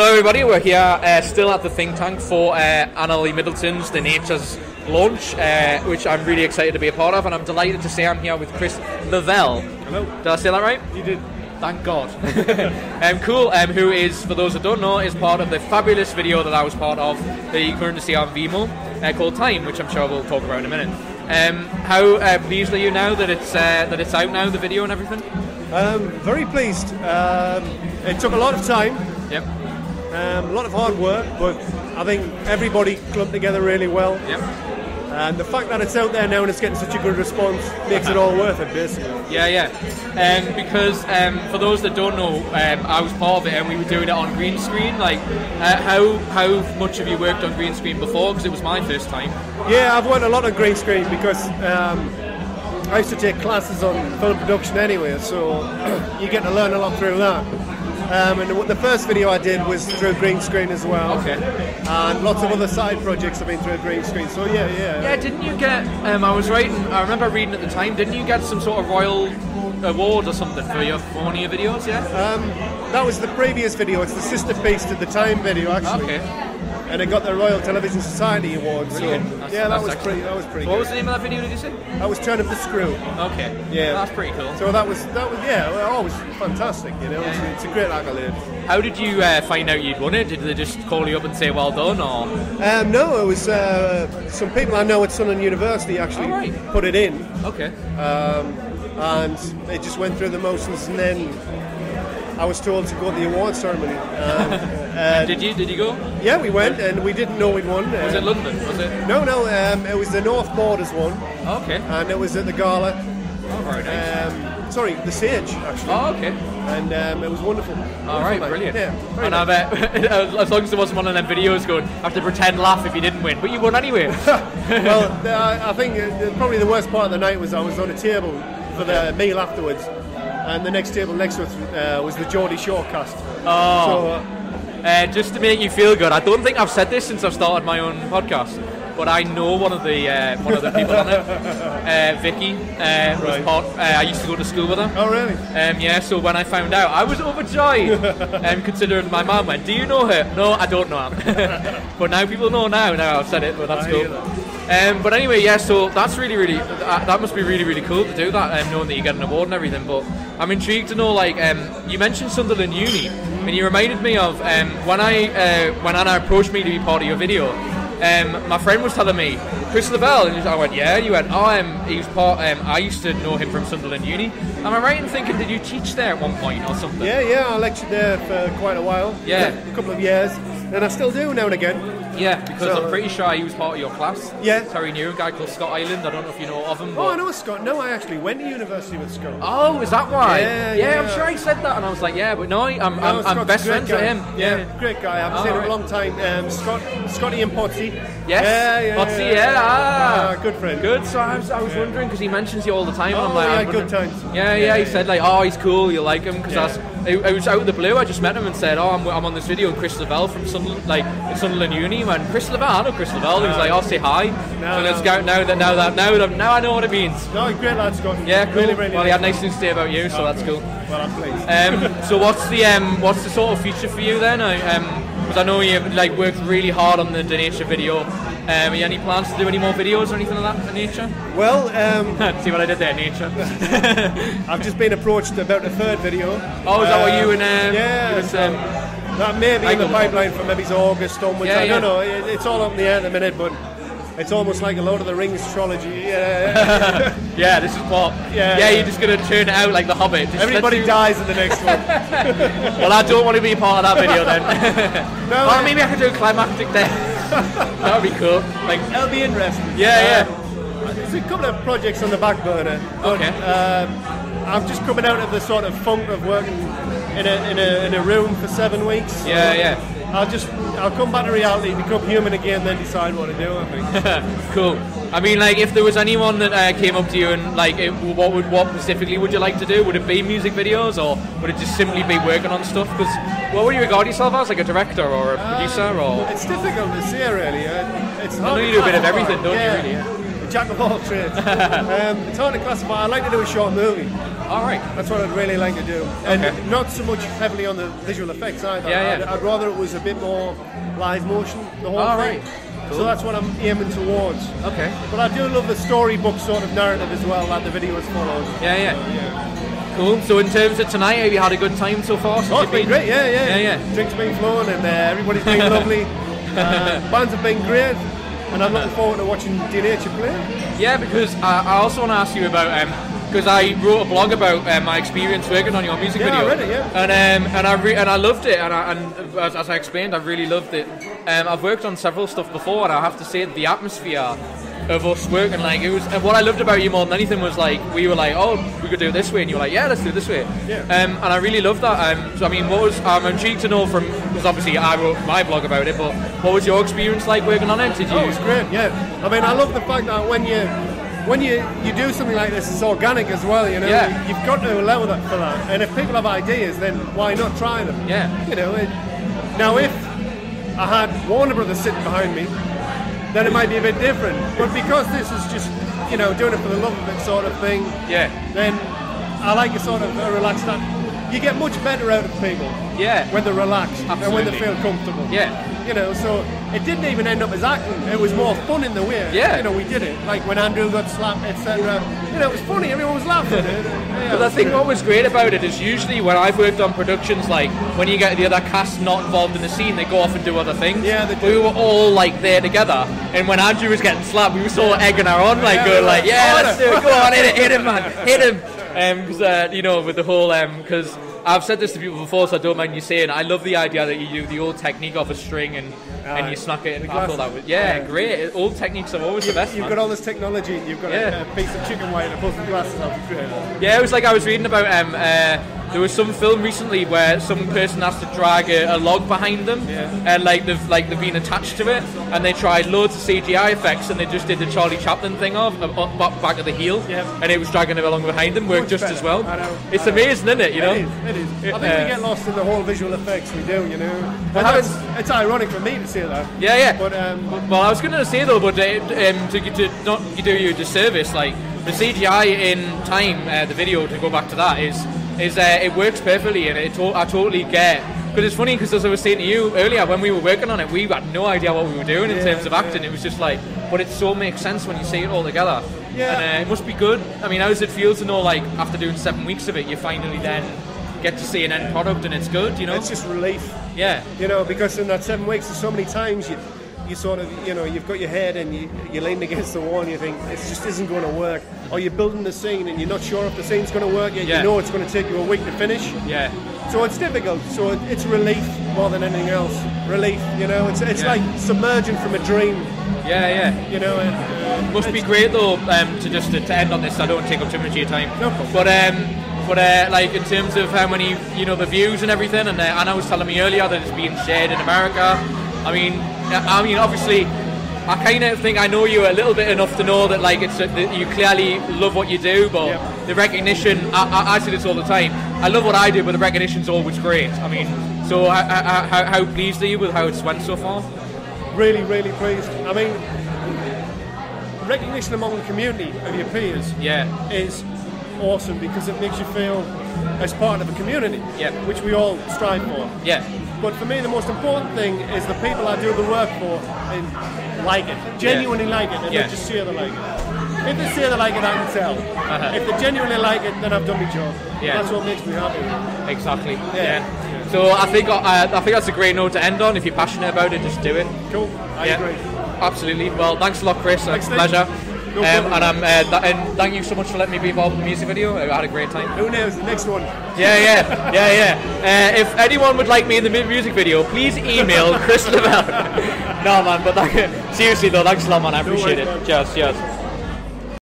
Hello everybody, we're here still at the think tank for Annalie Middleton's Denature's launch, which I'm really excited to be a part of, and I'm delighted to say I'm here with Chris Lavelle. Hello. Did I say that right? You did. Thank God. Cool, who is, for those that don't know, is part of the fabulous video that I was part of that you can currently see on Vimeo called Time, which I'm sure we'll talk about in a minute. How pleased are you now that it's out now, the video and everything? Very pleased. It took a lot of time. Yep. A lot of hard work, but I think everybody clumped together really well. Yep. And the fact that it's out there now and it's getting such a good response makes it all worth it, basically. Yeah. Because for those that don't know, I was part of it and we were doing it on green screen. Like, how much have you worked on green screen before? Because it was my first time. Yeah, I've worked a lot on green screen because I used to take classes on film production anyway, so you get to learn a lot through that. And the first video I did was through green screen as well. Okay. And lots of other side projects have been through green screen. So yeah. Yeah, didn't you get? I remember reading at the time. Didn't you get some sort of royal award or something for one of your videos? Yeah. That was the previous video. It's the sister piece to the Time video, actually. Okay. And it got the Royal Television Society Award. Brilliant. So that was pretty good. What was the name of that video? Did you say? That was Turn Up the Screw. Okay. Yeah. That's pretty cool. So that was always fantastic. You know, it's a great accolade. How did you find out you'd won it? Did they just call you up and say well done, or? No, it was some people I know at Sunderland University actually put it in. Okay. And they just went through the motions, and then I was told to go to the award ceremony. Did you go? Yeah, we went, and we didn't know we'd won. Was it London? Was it? No. It was the North Borders one. Okay. And it was at the gala. Oh, very nice. Sorry, the Sage actually. Oh, okay. And it was wonderful. All right, brilliant. Yeah. And I bet as long as there wasn't one of them videos going, I have to pretend laugh if you didn't win, but you won anyway. Well, I think probably the worst part of the night was I was on a table for the meal afterwards. And the next table next to us was the Geordie Shore cast. Oh. So, just to make you feel good, I don't think I've said this since I've started my own podcast, but I know one of the people on it. Vicky was part. I used to go to school with her. Oh, really? Yeah. So when I found out, I was overjoyed. Considering my mum went, "Do you know her?" No, I don't know her. But now people know. Now I've said it, but that's cool. But anyway, yeah, so that's really that must be really cool to do that, knowing that you get an award and everything. But I'm intrigued to know, like, you mentioned Sunderland Uni, and you reminded me of when Anna approached me to be part of your video. My friend was telling me Chris Lavelle, and I went, yeah. You went, he was part. I used to know him from Sunderland Uni. Am I right in thinking, did you teach there at one point or something? Yeah, I lectured there for quite a while. Yeah, a couple of years, and I still do now and again. Yeah, because I'm pretty sure he was part of your class. Yeah. Terry knew a guy called Scott Island. I don't know if you know of him. But... Oh, I know Scott. No, I actually went to university with Scott. Oh, is that why? Yeah. I'm sure he said that, and I was like, yeah, but no, I'm best friends with him. Yeah, great guy. I haven't seen him in a long time. Scotty and Potsy. Yes. Potsy, yeah. Good friend. Good. So I was wondering because he mentions you all the time, and I'm like, good times. Yeah. He said like, oh, he's cool. You'll like him because I was out of the blue. I just met him and said, oh, I'm on this video, and Chris Lavelle from Sunderland Uni. Went, Chris Lavelle. I know Chris Lavelle. He was like, I'll say hi. So let's go now I know what it means. No, great lad, Scott. Yeah, cool. Really well, he had nice things to say about you, so that's cool. Well, I'm pleased. So what's the sort of future for you then? Because I know you've worked really hard on the Denature video. Have you any plans to do any more videos or anything of that nature? Well, see what I did there, nature. I've just been approached about a third video. Oh, is that what you and that may be in the pipeline for maybe August onwards. I don't know. It's all up in the air at the minute, but it's almost like a Lord of the Rings trilogy. Yeah, this is what. Yeah, you're just going to turn it out like The Hobbit. Everybody dies in the next one. Well, I don't want to be part of that video then. Or maybe I could do a climactic death. That would be cool. Like, that'll be interesting. Yeah. There's a couple of projects on the back burner. But, okay. I'm just coming out of the sort of funk of working in a room for 7 weeks. Yeah. I'll come back to reality, become human again, then decide what to do, I think. Cool. I mean, like, if there was anyone that came up to you and, like, what specifically would you like to do? Would it be music videos, or would it just simply be working on stuff? Because what would you regard yourself as, like a director or a producer? Or it's difficult to say, really. It's hard. I know you do a bit of everything, don't you? Really? Jack of all trades. It's hard to classify. I like to do a short movie. All right. That's what I'd really like to do. And Okay. not so much heavily on the visual effects either. Yeah, yeah. I'd rather it was a bit more live motion, the whole All thing. right. So Cool. that's what I'm aiming towards. Okay. But I do love the storybook sort of narrative as well that the video has followed. Yeah, yeah. Yeah. Cool. So in terms of tonight, have you had a good time so far? Since Oh, it's you've been great, yeah. Yeah. Drinks been flowing and everybody's been lovely. Bands have been great. And I'm looking forward to watching Denature play. Yeah, because I also want to ask you about because I wrote a blog about my experience working on your music Yeah, video. I read it, yeah. And I loved it, and as I explained, I really loved it. I've worked on several stuff before, and I have to say the atmosphere of us working, like it was. And what I loved about you more than anything was like we were like, oh, we could do it this way, and you were like, yeah, let's do it this way. Yeah. And I really loved that. So I mean, what was I'm intrigued to know from because obviously I wrote my blog about it, but what was your experience like working on it? Did you? Oh, it was great, yeah. I mean, I love the fact that when you do something like this, it's organic as well, you know. Yeah. You've got to allow that for that. And if people have ideas, then why not try them? Yeah. You know. Now, if I had Warner Brothers sitting behind me, then it might be a bit different. But because this is just, you know, doing it for the love of it sort of thing, Yeah. then I like a sort of a relaxed. You get much better out of people. Yeah. When they're relaxed and when they Absolutely. feel comfortable. Yeah. You know, so it didn't even end up as acting. It was more fun in the way. Yeah. You know, we did it. Like when Andrew got slapped, etc. You know, it was funny. Everyone was laughing. Yeah, But I think what was great about it is usually when I've worked on productions, like when you get the other cast not involved in the scene, they go off and do other things. Yeah, they do. We were all like there together, and when Andrew was getting slapped, we were sort of egging her on, like Yeah, going we like, were yeah, like, let's do it, go on, hit him, man, hit him. Because you know, with the whole because I've said this to people before, so I don't mind you saying I love the idea that you do the old technique of a string and you snuck it. And I thought that was great. Old techniques are always the best. You've got all this technology. You've got a piece of chicken wire to pull some glasses off. Yeah, it was like I was reading about there was some film recently where some person has to drag a log behind them, and like they've been attached to it, and they tried loads of CGI effects, and they just did the Charlie Chaplin thing back of the heel, and it was dragging it along behind them, worked just as well. I know. It's amazing, isn't it? You know, it is. I think we get lost in the whole visual effects. We do, you know. And it's ironic for me to say that. Yeah. But well, I was going to say though, but to not do you a disservice, like the CGI in Time, the video, to go back to that is it works perfectly, and I totally get. Because it's funny, because as I was saying to you earlier, when we were working on it, we had no idea what we were doing in terms of acting. It was just like, but it so makes sense when you see it all together. Yeah. And it must be good. I mean, how does it feel to know, like, after doing 7 weeks of it, you finally then get to see an end product and it's good, you know? it's just relief. Yeah. You know, because in that 7 weeks, there's so many times you sort of, you know, you've got your head and you're leaning against the wall and you think it just isn't going to work. Or you're building the scene and you're not sure if the scene's going to work yet. You know it's going to take you a week to finish. Yeah. So it's difficult. So it's relief more than anything else. Relief, you know. It's like submerging from a dream. Yeah. You know. Must be great though to end on this. I don't want to take up too much of your time. No problem. But like in terms of how many, you know, the views and everything, and Anna was telling me earlier that it's being shared in America. I mean, obviously, I kind of think I know you a little bit enough to know that like you clearly love what you do, but the recognition. I say this all the time. I love what I do, but the recognition's always great. I mean, so how pleased are you with how it's went so far? Really, really pleased. I mean, recognition among the community of your peers is awesome because it makes you feel as part of a community, which we all strive for. Yeah. But for me, the most important thing is the people I do the work for and like it, genuinely like it, and not just say they like it. If they say they like it, I can tell. If they genuinely like it, then I've done my job. That's what makes me happy. Exactly. Yeah. So I think that's a great note to end on. If you're passionate about it, just do it. Cool. I agree. Absolutely. Well, thanks a lot, Chris. It's a pleasure. No and thank you so much for letting me be involved in the music video. I had a great time. Who knows? The next one. Yeah. If anyone would like me in the music video, please email Chris Lavelle. No, man, but seriously though, thanks a lot, man. I appreciate it. Cheers.